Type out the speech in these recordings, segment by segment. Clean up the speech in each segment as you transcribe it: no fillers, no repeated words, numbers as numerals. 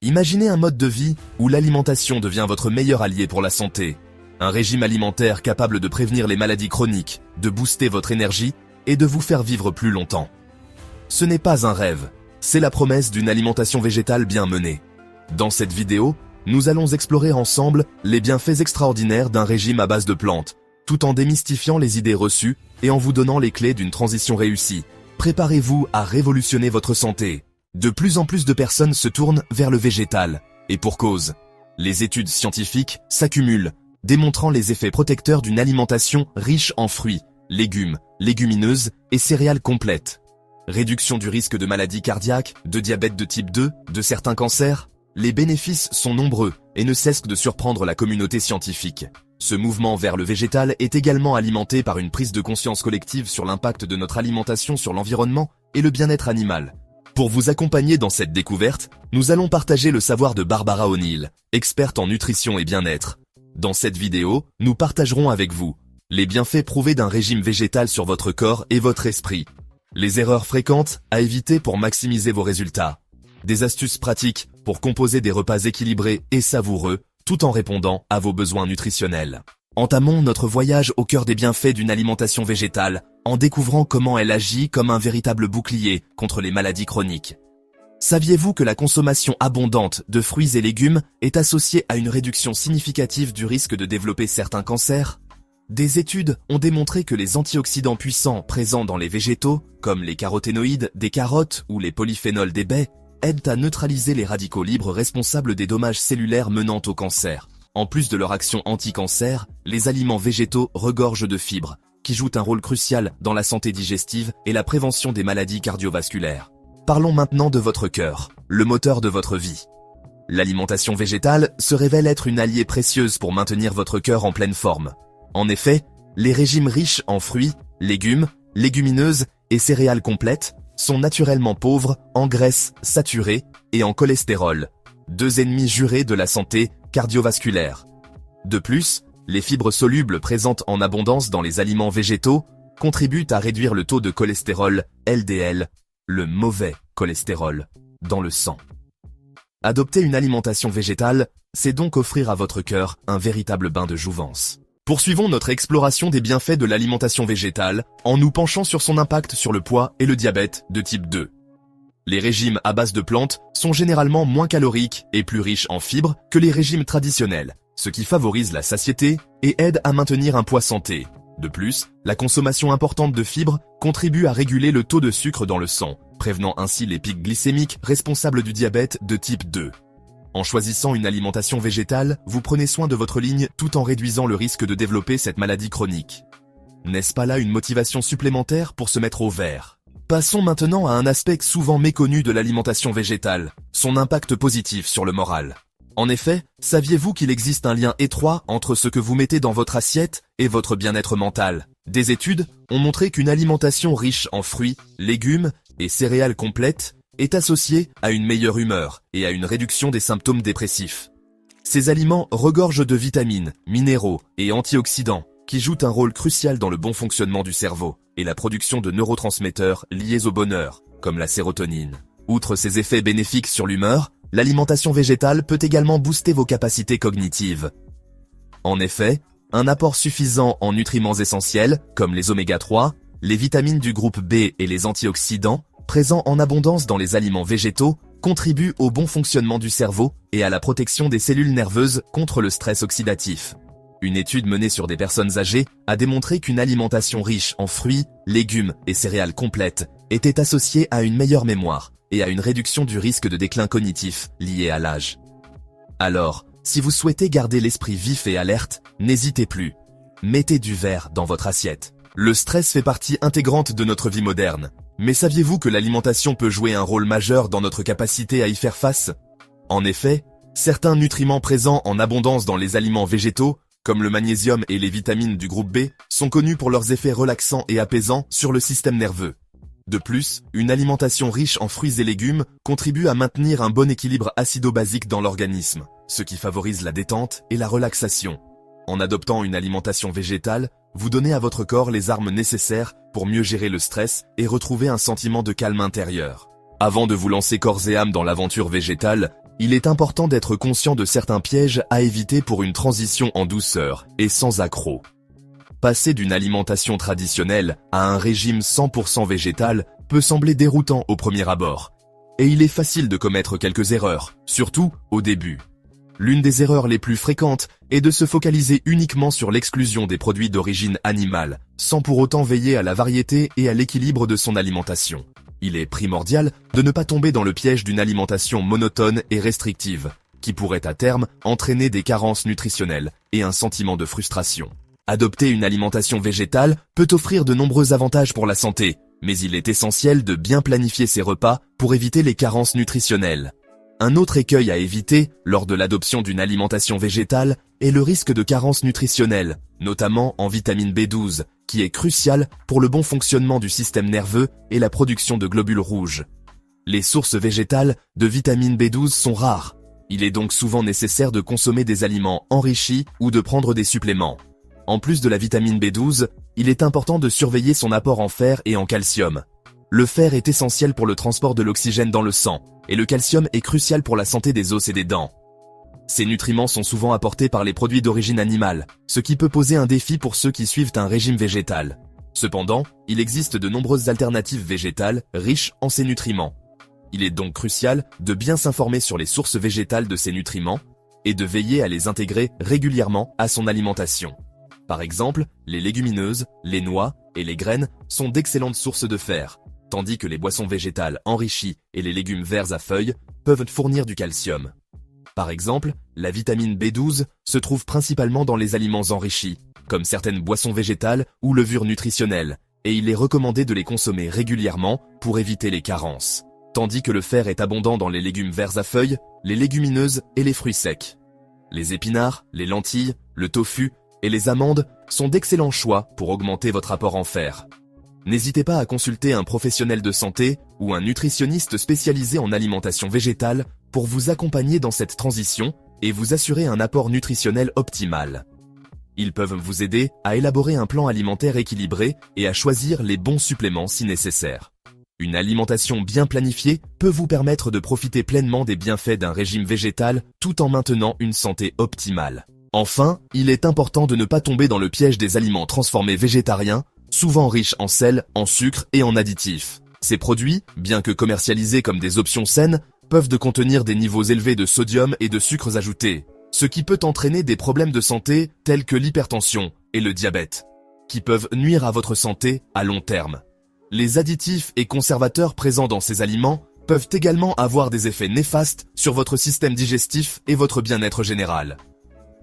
Imaginez un mode de vie où l'alimentation devient votre meilleur allié pour la santé. Un régime alimentaire capable de prévenir les maladies chroniques, de booster votre énergie et de vous faire vivre plus longtemps. Ce n'est pas un rêve, c'est la promesse d'une alimentation végétale bien menée. Dans cette vidéo, nous allons explorer ensemble les bienfaits extraordinaires d'un régime à base de plantes, tout en démystifiant les idées reçues et en vous donnant les clés d'une transition réussie. Préparez-vous à révolutionner votre santé. De plus en plus de personnes se tournent vers le végétal, et pour cause. Les études scientifiques s'accumulent, démontrant les effets protecteurs d'une alimentation riche en fruits, légumes, légumineuses et céréales complètes. Réduction du risque de maladies cardiaques, de diabète de type 2, de certains cancers. Les bénéfices sont nombreux et ne cessent de surprendre la communauté scientifique. Ce mouvement vers le végétal est également alimenté par une prise de conscience collective sur l'impact de notre alimentation sur l'environnement et le bien-être animal. Pour vous accompagner dans cette découverte, nous allons partager le savoir de Barbara O'Neill, experte en nutrition et bien-être. Dans cette vidéo, nous partagerons avec vous les bienfaits prouvés d'un régime végétal sur votre corps et votre esprit, les erreurs fréquentes à éviter pour maximiser vos résultats, des astuces pratiques pour composer des repas équilibrés et savoureux, tout en répondant à vos besoins nutritionnels. Entamons notre voyage au cœur des bienfaits d'une alimentation végétale, en découvrant comment elle agit comme un véritable bouclier contre les maladies chroniques. Saviez-vous que la consommation abondante de fruits et légumes est associée à une réduction significative du risque de développer certains cancers ? Des études ont démontré que les antioxydants puissants présents dans les végétaux, comme les caroténoïdes des carottes ou les polyphénols des baies, aident à neutraliser les radicaux libres responsables des dommages cellulaires menant au cancer. En plus de leur action anti-cancer, les aliments végétaux regorgent de fibres, qui jouent un rôle crucial dans la santé digestive et la prévention des maladies cardiovasculaires. Parlons maintenant de votre cœur, le moteur de votre vie. L'alimentation végétale se révèle être une alliée précieuse pour maintenir votre cœur en pleine forme. En effet, les régimes riches en fruits, légumes, légumineuses et céréales complètes sont naturellement pauvres en graisses saturées et en cholestérol, deux ennemis jurés de la santé cardiovasculaire. De plus, les fibres solubles présentes en abondance dans les aliments végétaux contribuent à réduire le taux de cholestérol LDL, le mauvais cholestérol, dans le sang. Adopter une alimentation végétale, c'est donc offrir à votre cœur un véritable bain de jouvence. Poursuivons notre exploration des bienfaits de l'alimentation végétale en nous penchant sur son impact sur le poids et le diabète de type 2. Les régimes à base de plantes sont généralement moins caloriques et plus riches en fibres que les régimes traditionnels, ce qui favorise la satiété et aide à maintenir un poids santé. De plus, la consommation importante de fibres contribue à réguler le taux de sucre dans le sang, prévenant ainsi les pics glycémiques responsables du diabète de type 2. En choisissant une alimentation végétale, vous prenez soin de votre ligne tout en réduisant le risque de développer cette maladie chronique. N'est-ce pas là une motivation supplémentaire pour se mettre au vert ? Passons maintenant à un aspect souvent méconnu de l'alimentation végétale, son impact positif sur le moral. En effet, saviez-vous qu'il existe un lien étroit entre ce que vous mettez dans votre assiette et votre bien-être mental ? Des études ont montré qu'une alimentation riche en fruits, légumes et céréales complètes est associée à une meilleure humeur et à une réduction des symptômes dépressifs. Ces aliments regorgent de vitamines, minéraux et antioxydants qui jouent un rôle crucial dans le bon fonctionnement du cerveau et la production de neurotransmetteurs liés au bonheur, comme la sérotonine. Outre ses effets bénéfiques sur l'humeur, l'alimentation végétale peut également booster vos capacités cognitives. En effet, un apport suffisant en nutriments essentiels, comme les oméga 3, les vitamines du groupe B et les antioxydants, présents en abondance dans les aliments végétaux, contribuent au bon fonctionnement du cerveau et à la protection des cellules nerveuses contre le stress oxydatif. Une étude menée sur des personnes âgées a démontré qu'une alimentation riche en fruits, légumes et céréales complètes était associée à une meilleure mémoire et à une réduction du risque de déclin cognitif lié à l'âge. Alors, si vous souhaitez garder l'esprit vif et alerte, n'hésitez plus. Mettez du vert dans votre assiette. Le stress fait partie intégrante de notre vie moderne. Mais saviez-vous que l'alimentation peut jouer un rôle majeur dans notre capacité à y faire face ? En effet, certains nutriments présents en abondance dans les aliments végétaux, comme le magnésium et les vitamines du groupe B, sont connus pour leurs effets relaxants et apaisants sur le système nerveux. De plus, une alimentation riche en fruits et légumes contribue à maintenir un bon équilibre acido-basique dans l'organisme, ce qui favorise la détente et la relaxation. En adoptant une alimentation végétale, vous donnez à votre corps les armes nécessaires pour mieux gérer le stress et retrouver un sentiment de calme intérieur. Avant de vous lancer corps et âme dans l'aventure végétale, il est important d'être conscient de certains pièges à éviter pour une transition en douceur et sans accroc. Passer d'une alimentation traditionnelle à un régime 100% végétal peut sembler déroutant au premier abord. Et il est facile de commettre quelques erreurs, surtout au début. L'une des erreurs les plus fréquentes est de se focaliser uniquement sur l'exclusion des produits d'origine animale, sans pour autant veiller à la variété et à l'équilibre de son alimentation. Il est primordial de ne pas tomber dans le piège d'une alimentation monotone et restrictive, qui pourrait à terme entraîner des carences nutritionnelles et un sentiment de frustration. Adopter une alimentation végétale peut offrir de nombreux avantages pour la santé, mais il est essentiel de bien planifier ses repas pour éviter les carences nutritionnelles. Un autre écueil à éviter lors de l'adoption d'une alimentation végétale est le risque de carence nutritionnelle, notamment en vitamine B12, qui est cruciale pour le bon fonctionnement du système nerveux et la production de globules rouges. Les sources végétales de vitamine B12 sont rares. Il est donc souvent nécessaire de consommer des aliments enrichis ou de prendre des suppléments. En plus de la vitamine B12, il est important de surveiller son apport en fer et en calcium. Le fer est essentiel pour le transport de l'oxygène dans le sang, et le calcium est crucial pour la santé des os et des dents. Ces nutriments sont souvent apportés par les produits d'origine animale, ce qui peut poser un défi pour ceux qui suivent un régime végétal. Cependant, il existe de nombreuses alternatives végétales riches en ces nutriments. Il est donc crucial de bien s'informer sur les sources végétales de ces nutriments et de veiller à les intégrer régulièrement à son alimentation. Par exemple, les légumineuses, les noix et les graines sont d'excellentes sources de fer, tandis que les boissons végétales enrichies et les légumes verts à feuilles peuvent fournir du calcium. Par exemple, la vitamine B12 se trouve principalement dans les aliments enrichis, comme certaines boissons végétales ou levures nutritionnelles, et il est recommandé de les consommer régulièrement pour éviter les carences. Tandis que le fer est abondant dans les légumes verts à feuilles, les légumineuses et les fruits secs. Les épinards, les lentilles, le tofu et les amandes sont d'excellents choix pour augmenter votre apport en fer. N'hésitez pas à consulter un professionnel de santé ou un nutritionniste spécialisé en alimentation végétale pour vous accompagner dans cette transition et vous assurer un apport nutritionnel optimal. Ils peuvent vous aider à élaborer un plan alimentaire équilibré et à choisir les bons suppléments si nécessaire. Une alimentation bien planifiée peut vous permettre de profiter pleinement des bienfaits d'un régime végétal tout en maintenant une santé optimale. Enfin, il est important de ne pas tomber dans le piège des aliments transformés végétariens, souvent riches en sel, en sucre et en additifs. Ces produits, bien que commercialisés comme des options saines, peuvent contenir des niveaux élevés de sodium et de sucres ajoutés, ce qui peut entraîner des problèmes de santé tels que l'hypertension et le diabète, qui peuvent nuire à votre santé à long terme. Les additifs et conservateurs présents dans ces aliments peuvent également avoir des effets néfastes sur votre système digestif et votre bien-être général.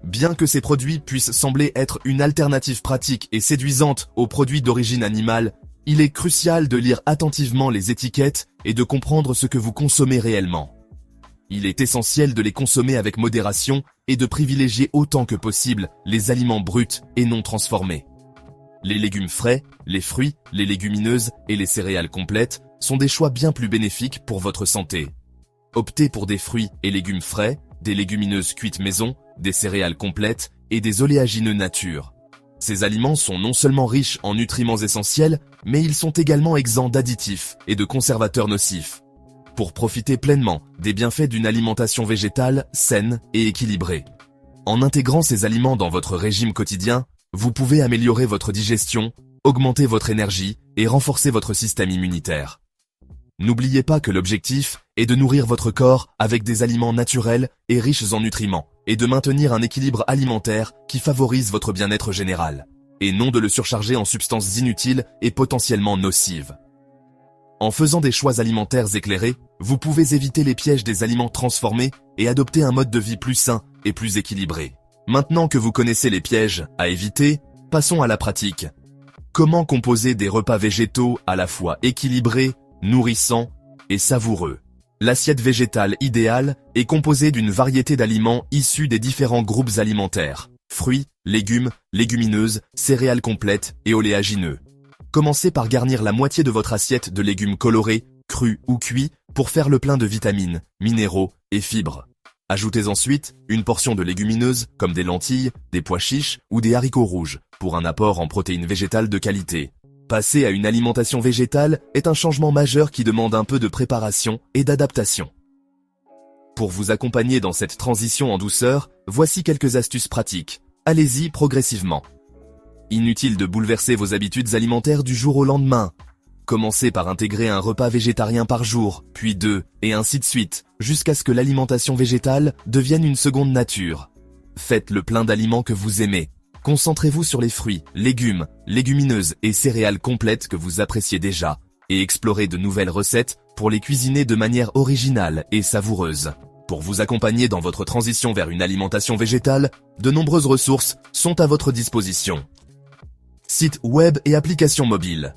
Bien que ces produits puissent sembler être une alternative pratique et séduisante aux produits d'origine animale, il est crucial de lire attentivement les étiquettes et de comprendre ce que vous consommez réellement. Il est essentiel de les consommer avec modération et de privilégier autant que possible les aliments bruts et non transformés. Les légumes frais, les fruits, les légumineuses et les céréales complètes sont des choix bien plus bénéfiques pour votre santé. Optez pour des fruits et légumes frais, des légumineuses cuites maison, des céréales complètes et des oléagineux nature. Ces aliments sont non seulement riches en nutriments essentiels, mais ils sont également exempts d'additifs et de conservateurs nocifs. Pour profiter pleinement des bienfaits d'une alimentation végétale saine et équilibrée. En intégrant ces aliments dans votre régime quotidien, vous pouvez améliorer votre digestion, augmenter votre énergie et renforcer votre système immunitaire. N'oubliez pas que l'objectif est de nourrir votre corps avec des aliments naturels et riches en nutriments, et de maintenir un équilibre alimentaire qui favorise votre bien-être général, et non de le surcharger en substances inutiles et potentiellement nocives. En faisant des choix alimentaires éclairés, vous pouvez éviter les pièges des aliments transformés et adopter un mode de vie plus sain et plus équilibré. Maintenant que vous connaissez les pièges à éviter, passons à la pratique. Comment composer des repas végétaux à la fois équilibrés, nourrissants et savoureux? L'assiette végétale idéale est composée d'une variété d'aliments issus des différents groupes alimentaires, fruits, légumes, légumineuses, céréales complètes et oléagineux. Commencez par garnir la moitié de votre assiette de légumes colorés, crus ou cuits pour faire le plein de vitamines, minéraux et fibres. Ajoutez ensuite une portion de légumineuses comme des lentilles, des pois chiches ou des haricots rouges pour un apport en protéines végétales de qualité. Passer à une alimentation végétale est un changement majeur qui demande un peu de préparation et d'adaptation. Pour vous accompagner dans cette transition en douceur, voici quelques astuces pratiques. Allez-y progressivement. Inutile de bouleverser vos habitudes alimentaires du jour au lendemain. Commencez par intégrer un repas végétarien par jour, puis 2, et ainsi de suite, jusqu'à ce que l'alimentation végétale devienne une seconde nature. Faites le plein d'aliments que vous aimez. Concentrez-vous sur les fruits, légumes, légumineuses et céréales complètes que vous appréciez déjà, et explorez de nouvelles recettes pour les cuisiner de manière originale et savoureuse. Pour vous accompagner dans votre transition vers une alimentation végétale, de nombreuses ressources sont à votre disposition. Sites web et applications mobiles.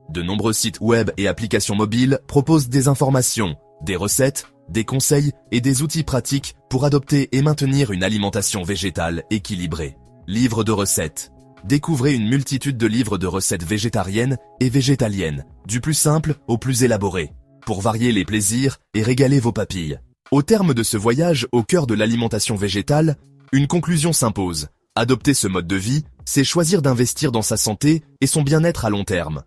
De nombreux sites web et applications mobiles proposent des informations, des recettes, des conseils et des outils pratiques pour adopter et maintenir une alimentation végétale équilibrée. Livres de recettes. Découvrez une multitude de livres de recettes végétariennes et végétaliennes, du plus simple au plus élaboré, pour varier les plaisirs et régaler vos papilles. Au terme de ce voyage au cœur de l'alimentation végétale, une conclusion s'impose. Adopter ce mode de vie, c'est choisir d'investir dans sa santé et son bien-être à long terme.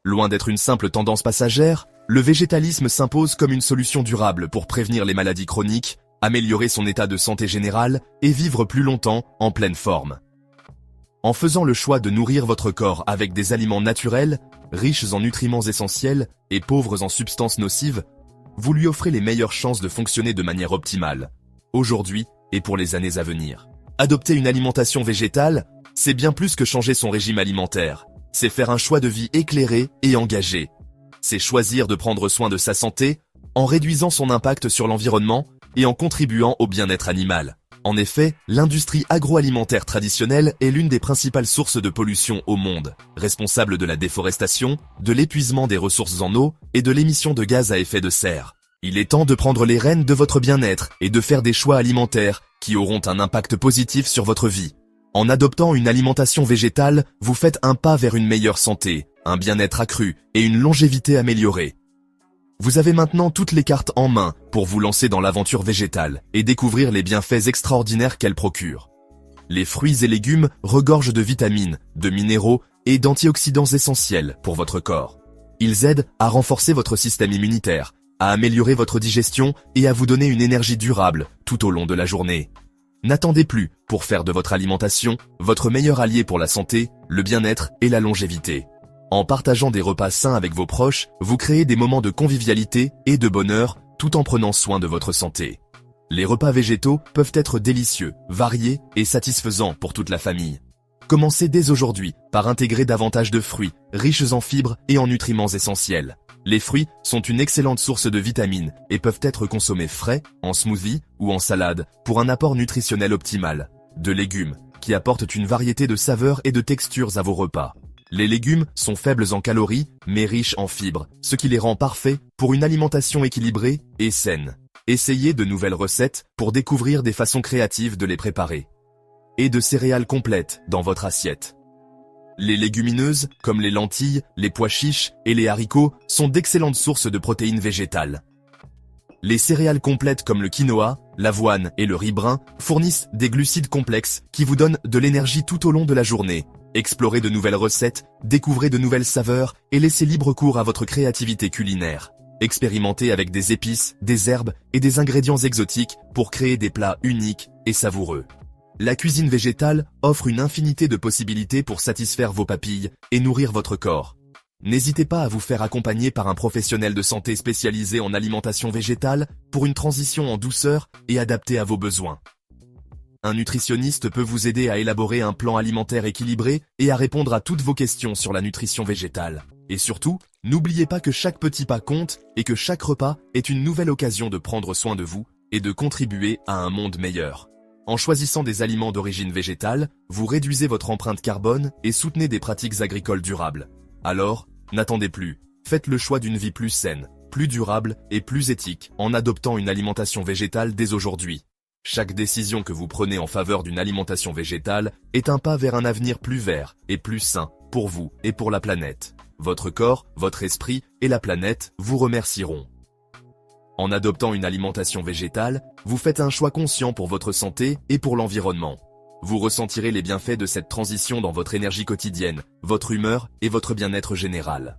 Loin d'être une simple tendance passagère, le végétalisme s'impose comme une solution durable pour prévenir les maladies chroniques, améliorer son état de santé général et vivre plus longtemps en pleine forme. En faisant le choix de nourrir votre corps avec des aliments naturels, riches en nutriments essentiels et pauvres en substances nocives, vous lui offrez les meilleures chances de fonctionner de manière optimale, aujourd'hui et pour les années à venir. Adopter une alimentation végétale, c'est bien plus que changer son régime alimentaire. C'est faire un choix de vie éclairé et engagé. C'est choisir de prendre soin de sa santé en réduisant son impact sur l'environnement et en contribuant au bien-être animal. En effet, l'industrie agroalimentaire traditionnelle est l'une des principales sources de pollution au monde, responsable de la déforestation, de l'épuisement des ressources en eau et de l'émission de gaz à effet de serre. Il est temps de prendre les rênes de votre bien-être et de faire des choix alimentaires qui auront un impact positif sur votre vie. En adoptant une alimentation végétale, vous faites un pas vers une meilleure santé, un bien-être accru et une longévité améliorée. Vous avez maintenant toutes les cartes en main pour vous lancer dans l'aventure végétale et découvrir les bienfaits extraordinaires qu'elle procure. Les fruits et légumes regorgent de vitamines, de minéraux et d'antioxydants essentiels pour votre corps. Ils aident à renforcer votre système immunitaire, à améliorer votre digestion et à vous donner une énergie durable tout au long de la journée. N'attendez plus pour faire de votre alimentation votre meilleur allié pour la santé, le bien-être et la longévité. En partageant des repas sains avec vos proches, vous créez des moments de convivialité et de bonheur tout en prenant soin de votre santé. Les repas végétaux peuvent être délicieux, variés et satisfaisants pour toute la famille. Commencez dès aujourd'hui par intégrer davantage de fruits, riches en fibres et en nutriments essentiels. Les fruits sont une excellente source de vitamines et peuvent être consommés frais, en smoothie ou en salade pour un apport nutritionnel optimal. De légumes, qui apportent une variété de saveurs et de textures à vos repas. Les légumes sont faibles en calories, mais riches en fibres, ce qui les rend parfaits pour une alimentation équilibrée et saine. Essayez de nouvelles recettes pour découvrir des façons créatives de les préparer. Et de céréales complètes dans votre assiette. Les légumineuses, comme les lentilles, les pois chiches et les haricots, sont d'excellentes sources de protéines végétales. Les céréales complètes comme le quinoa, l'avoine et le riz brun fournissent des glucides complexes qui vous donnent de l'énergie tout au long de la journée. Explorez de nouvelles recettes, découvrez de nouvelles saveurs et laissez libre cours à votre créativité culinaire. Expérimentez avec des épices, des herbes et des ingrédients exotiques pour créer des plats uniques et savoureux. La cuisine végétale offre une infinité de possibilités pour satisfaire vos papilles et nourrir votre corps. N'hésitez pas à vous faire accompagner par un professionnel de santé spécialisé en alimentation végétale pour une transition en douceur et adaptée à vos besoins. Un nutritionniste peut vous aider à élaborer un plan alimentaire équilibré et à répondre à toutes vos questions sur la nutrition végétale. Et surtout, n'oubliez pas que chaque petit pas compte et que chaque repas est une nouvelle occasion de prendre soin de vous et de contribuer à un monde meilleur. En choisissant des aliments d'origine végétale, vous réduisez votre empreinte carbone et soutenez des pratiques agricoles durables. Alors, n'attendez plus, faites le choix d'une vie plus saine, plus durable et plus éthique en adoptant une alimentation végétale dès aujourd'hui. Chaque décision que vous prenez en faveur d'une alimentation végétale est un pas vers un avenir plus vert et plus sain pour vous et pour la planète. Votre corps, votre esprit et la planète vous remercieront. En adoptant une alimentation végétale, vous faites un choix conscient pour votre santé et pour l'environnement. Vous ressentirez les bienfaits de cette transition dans votre énergie quotidienne, votre humeur et votre bien-être général.